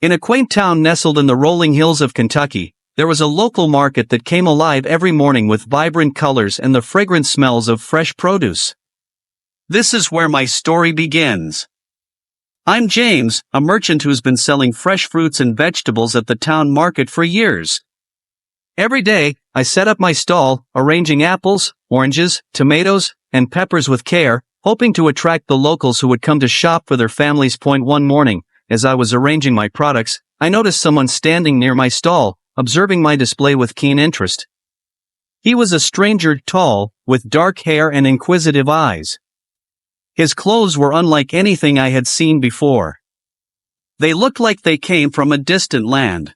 In a quaint town nestled in the rolling hills of Kentucky, there was a local market that came alive every morning with vibrant colors and the fragrant smells of fresh produce. This is where my story begins. I'm James, a merchant who's been selling fresh fruits and vegetables at the town market for years. Every day, I set up my stall, arranging apples, oranges, tomatoes, and peppers with care, hoping to attract the locals who would come to shop for their families. One morning, as I was arranging my products, I noticed someone standing near my stall, observing my display with keen interest. He was a stranger, tall, with dark hair and inquisitive eyes. His clothes were unlike anything I had seen before. They looked like they came from a distant land.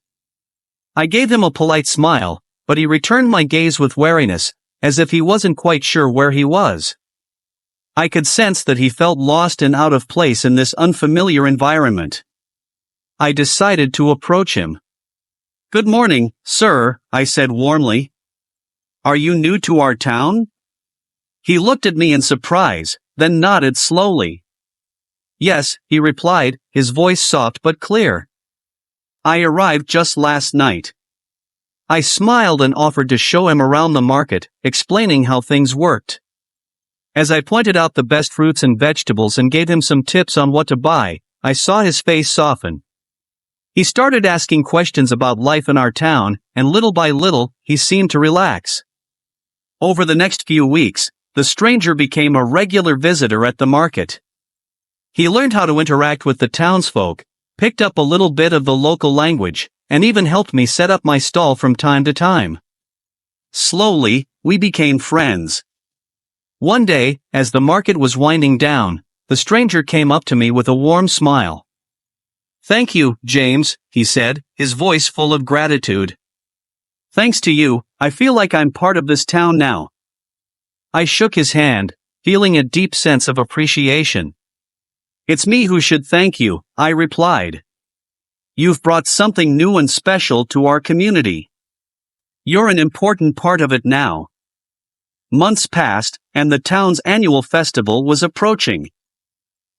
I gave him a polite smile, but he returned my gaze with wariness, as if he wasn't quite sure where he was. I could sense that he felt lost and out of place in this unfamiliar environment. I decided to approach him. "Good morning, sir," I said warmly. "Are you new to our town?" He looked at me in surprise, then nodded slowly. "Yes," he replied, his voice soft but clear. "I arrived just last night." I smiled and offered to show him around the market, explaining how things worked. As I pointed out the best fruits and vegetables and gave him some tips on what to buy, I saw his face soften. He started asking questions about life in our town, and little by little, he seemed to relax. Over the next few weeks, the stranger became a regular visitor at the market. He learned how to interact with the townsfolk, picked up a little bit of the local language, and even helped me set up my stall from time to time. Slowly, we became friends. One day, as the market was winding down, the stranger came up to me with a warm smile. "Thank you, James," he said, his voice full of gratitude. "Thanks to you, I feel like I'm part of this town now." I shook his hand, feeling a deep sense of appreciation. "It's me who should thank you," I replied. "You've brought something new and special to our community. You're an important part of it now." Months passed, and the town's annual festival was approaching.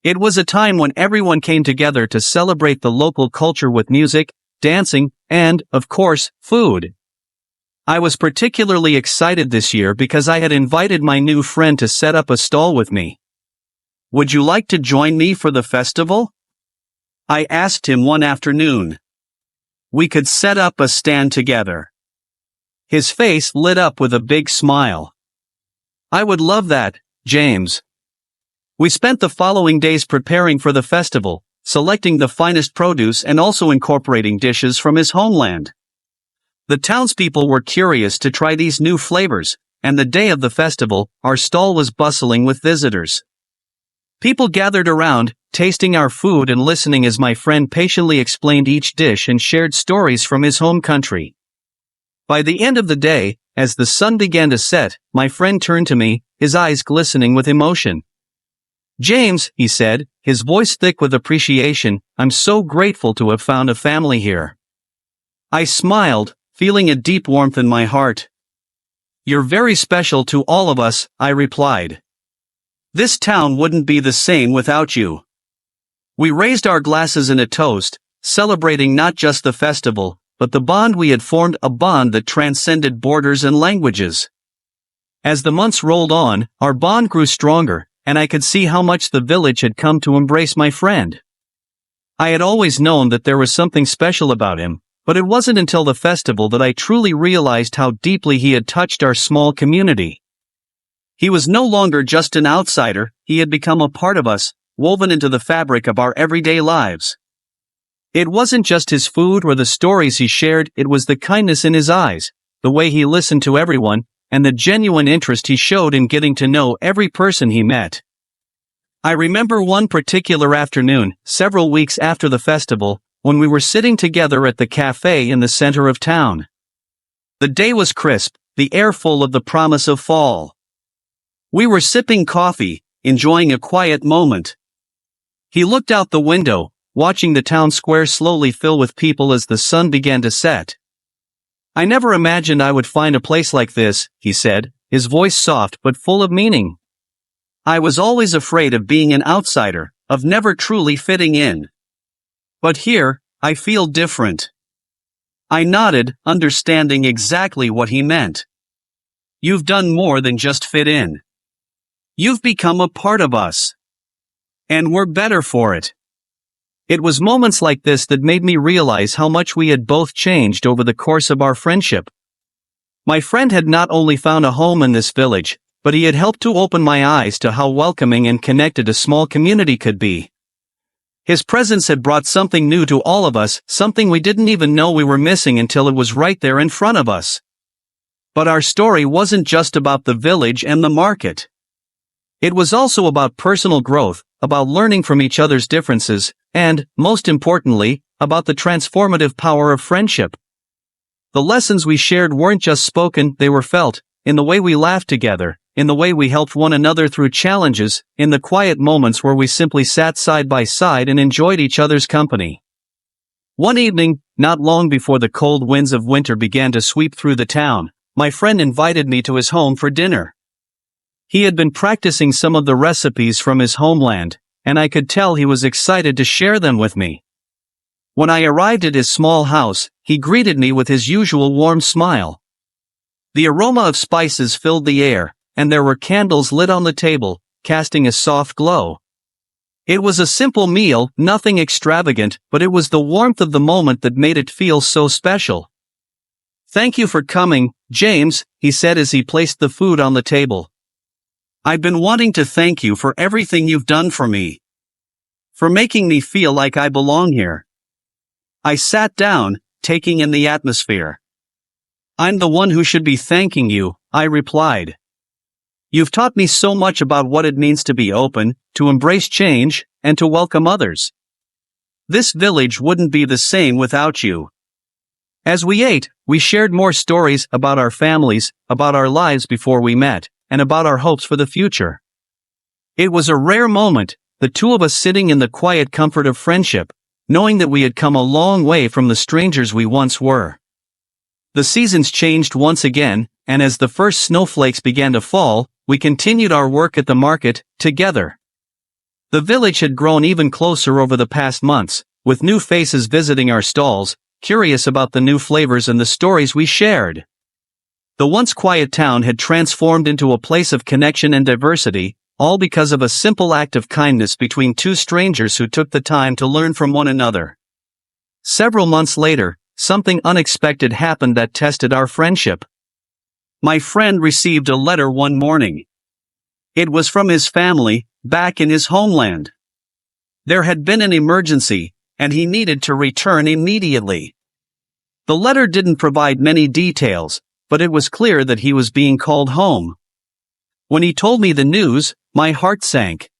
It was a time when everyone came together to celebrate the local culture with music, dancing, and, of course, food. I was particularly excited this year because I had invited my new friend to set up a stall with me. "Would you like to join me for the festival?" I asked him one afternoon. We could set up a stand together. His face lit up with a big smile. "I would love that, James." We spent the following days preparing for the festival, selecting the finest produce and also incorporating dishes from his homeland. The townspeople were curious to try these new flavors, and the day of the festival, our stall was bustling with visitors. People gathered around, tasting our food and listening as my friend patiently explained each dish and shared stories from his home country. By the end of the day, as the sun began to set, my friend turned to me, his eyes glistening with emotion. "James," he said, his voice thick with appreciation, "I'm so grateful to have found a family here." I smiled, feeling a deep warmth in my heart. "You're very special to all of us," I replied. "This town wouldn't be the same without you." We raised our glasses in a toast, celebrating not just the festival, but the bond we had formed, a bond that transcended borders and languages. As the months rolled on, our bond grew stronger, and I could see how much the village had come to embrace my friend. I had always known that there was something special about him, but it wasn't until the festival that I truly realized how deeply he had touched our small community. He was no longer just an outsider, he had become a part of us, woven into the fabric of our everyday lives. It wasn't just his food or the stories he shared, it was the kindness in his eyes, the way he listened to everyone, and the genuine interest he showed in getting to know every person he met. I remember one particular afternoon, several weeks after the festival, when we were sitting together at the cafe in the center of town. The day was crisp, the air full of the promise of fall. We were sipping coffee, enjoying a quiet moment. He looked out the window, watching the town square slowly fill with people as the sun began to set. "I never imagined I would find a place like this," he said, his voice soft but full of meaning. "I was always afraid of being an outsider, of never truly fitting in. But here, I feel different. I nodded, understanding exactly what he meant. You've done more than just fit in. You've become a part of us. And we're better for it. It was moments like this that made me realize how much we had both changed over the course of our friendship. My friend had not only found a home in this village, but he had helped to open my eyes to how welcoming and connected a small community could be. His presence had brought something new to all of us, something we didn't even know we were missing until it was right there in front of us. But our story wasn't just about the village and the market. It was also about personal growth, about learning from each other's differences, and, most importantly, about the transformative power of friendship. The lessons we shared weren't just spoken, they were felt, in the way we laughed together, in the way we helped one another through challenges, in the quiet moments where we simply sat side by side and enjoyed each other's company. One evening, not long before the cold winds of winter began to sweep through the town, my friend invited me to his home for dinner. He had been practicing some of the recipes from his homeland, and I could tell he was excited to share them with me. When I arrived at his small house, he greeted me with his usual warm smile. The aroma of spices filled the air, and there were candles lit on the table, casting a soft glow. It was a simple meal, nothing extravagant, but it was the warmth of the moment that made it feel so special. "Thank you for coming, James," he said as he placed the food on the table. "I've been wanting to thank you for everything you've done for me. For making me feel like I belong here." I sat down, taking in the atmosphere. "I'm the one who should be thanking you," I replied. "You've taught me so much about what it means to be open, to embrace change, and to welcome others. This village wouldn't be the same without you." As we ate, we shared more stories about our families, about our lives before we met, and about our hopes for the future. It was a rare moment, the two of us sitting in the quiet comfort of friendship, knowing that we had come a long way from the strangers we once were. The seasons changed once again, and as the first snowflakes began to fall, we continued our work at the market, together. The village had grown even closer over the past months, with new faces visiting our stalls, curious about the new flavors and the stories we shared. The once quiet town had transformed into a place of connection and diversity, all because of a simple act of kindness between two strangers who took the time to learn from one another. Several months later, something unexpected happened that tested our friendship. My friend received a letter one morning. It was from his family, back in his homeland. There had been an emergency, and he needed to return immediately. The letter didn't provide many details, but it was clear that he was being called home. When he told me the news, my heart sank.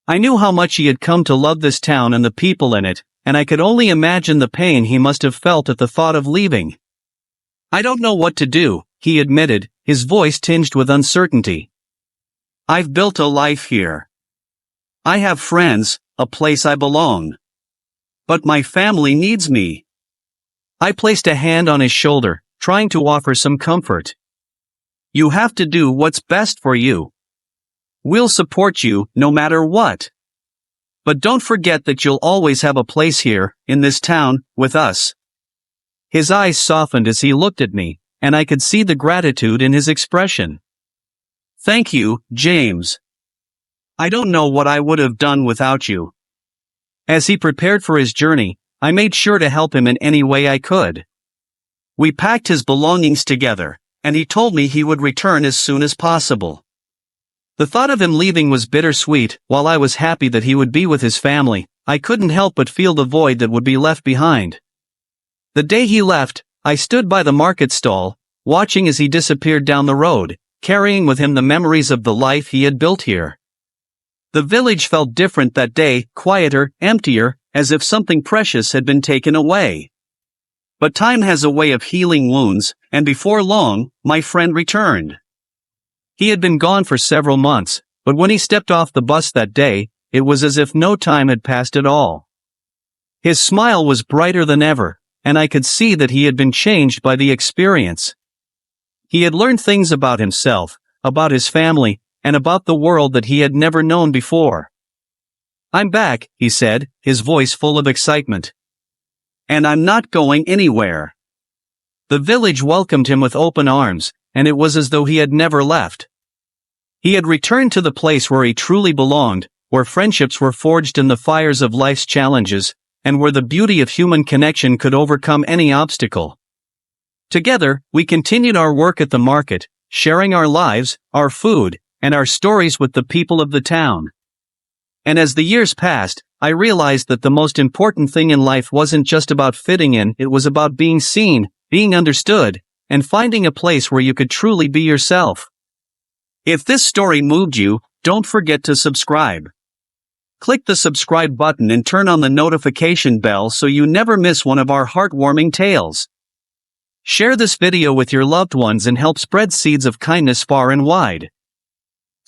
I knew how much he had come to love this town and the people in it, and I could only imagine the pain he must have felt at the thought of leaving. "I don't know what to do," he admitted, his voice tinged with uncertainty. "I've built a life here. I have friends, a place I belong. But my family needs me." I placed a hand on his shoulder, trying to offer some comfort. "You have to do what's best for you. We'll support you, no matter what. But don't forget that you'll always have a place here, in this town, with us." His eyes softened as he looked at me, and I could see the gratitude in his expression. "Thank you, James. I don't know what I would have done without you." As he prepared for his journey, I made sure to help him in any way I could. We packed his belongings together, and he told me he would return as soon as possible. The thought of him leaving was bittersweet. While I was happy that he would be with his family, I couldn't help but feel the void that would be left behind. The day he left, I stood by the market stall, watching as he disappeared down the road, carrying with him the memories of the life he had built here. The village felt different that day, quieter, emptier, as if something precious had been taken away. But time has a way of healing wounds, and before long, my friend returned. He had been gone for several months, but when he stepped off the bus that day, it was as if no time had passed at all. His smile was brighter than ever, and I could see that he had been changed by the experience. He had learned things about himself, about his family, and about the world that he had never known before. "I'm back," he said, his voice full of excitement. And I'm not going anywhere." The village welcomed him with open arms, and it was as though he had never left. He had returned to the place where he truly belonged, where friendships were forged in the fires of life's challenges, and where the beauty of human connection could overcome any obstacle. Together, we continued our work at the market, sharing our lives, our food, and our stories with the people of the town. And as the years passed, I realized that the most important thing in life wasn't just about fitting in, it was about being seen, being understood, and finding a place where you could truly be yourself. If this story moved you, don't forget to subscribe. Click the subscribe button and turn on the notification bell so you never miss one of our heartwarming tales. Share this video with your loved ones and help spread seeds of kindness far and wide.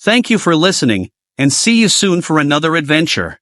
Thank you for listening, and see you soon for another adventure.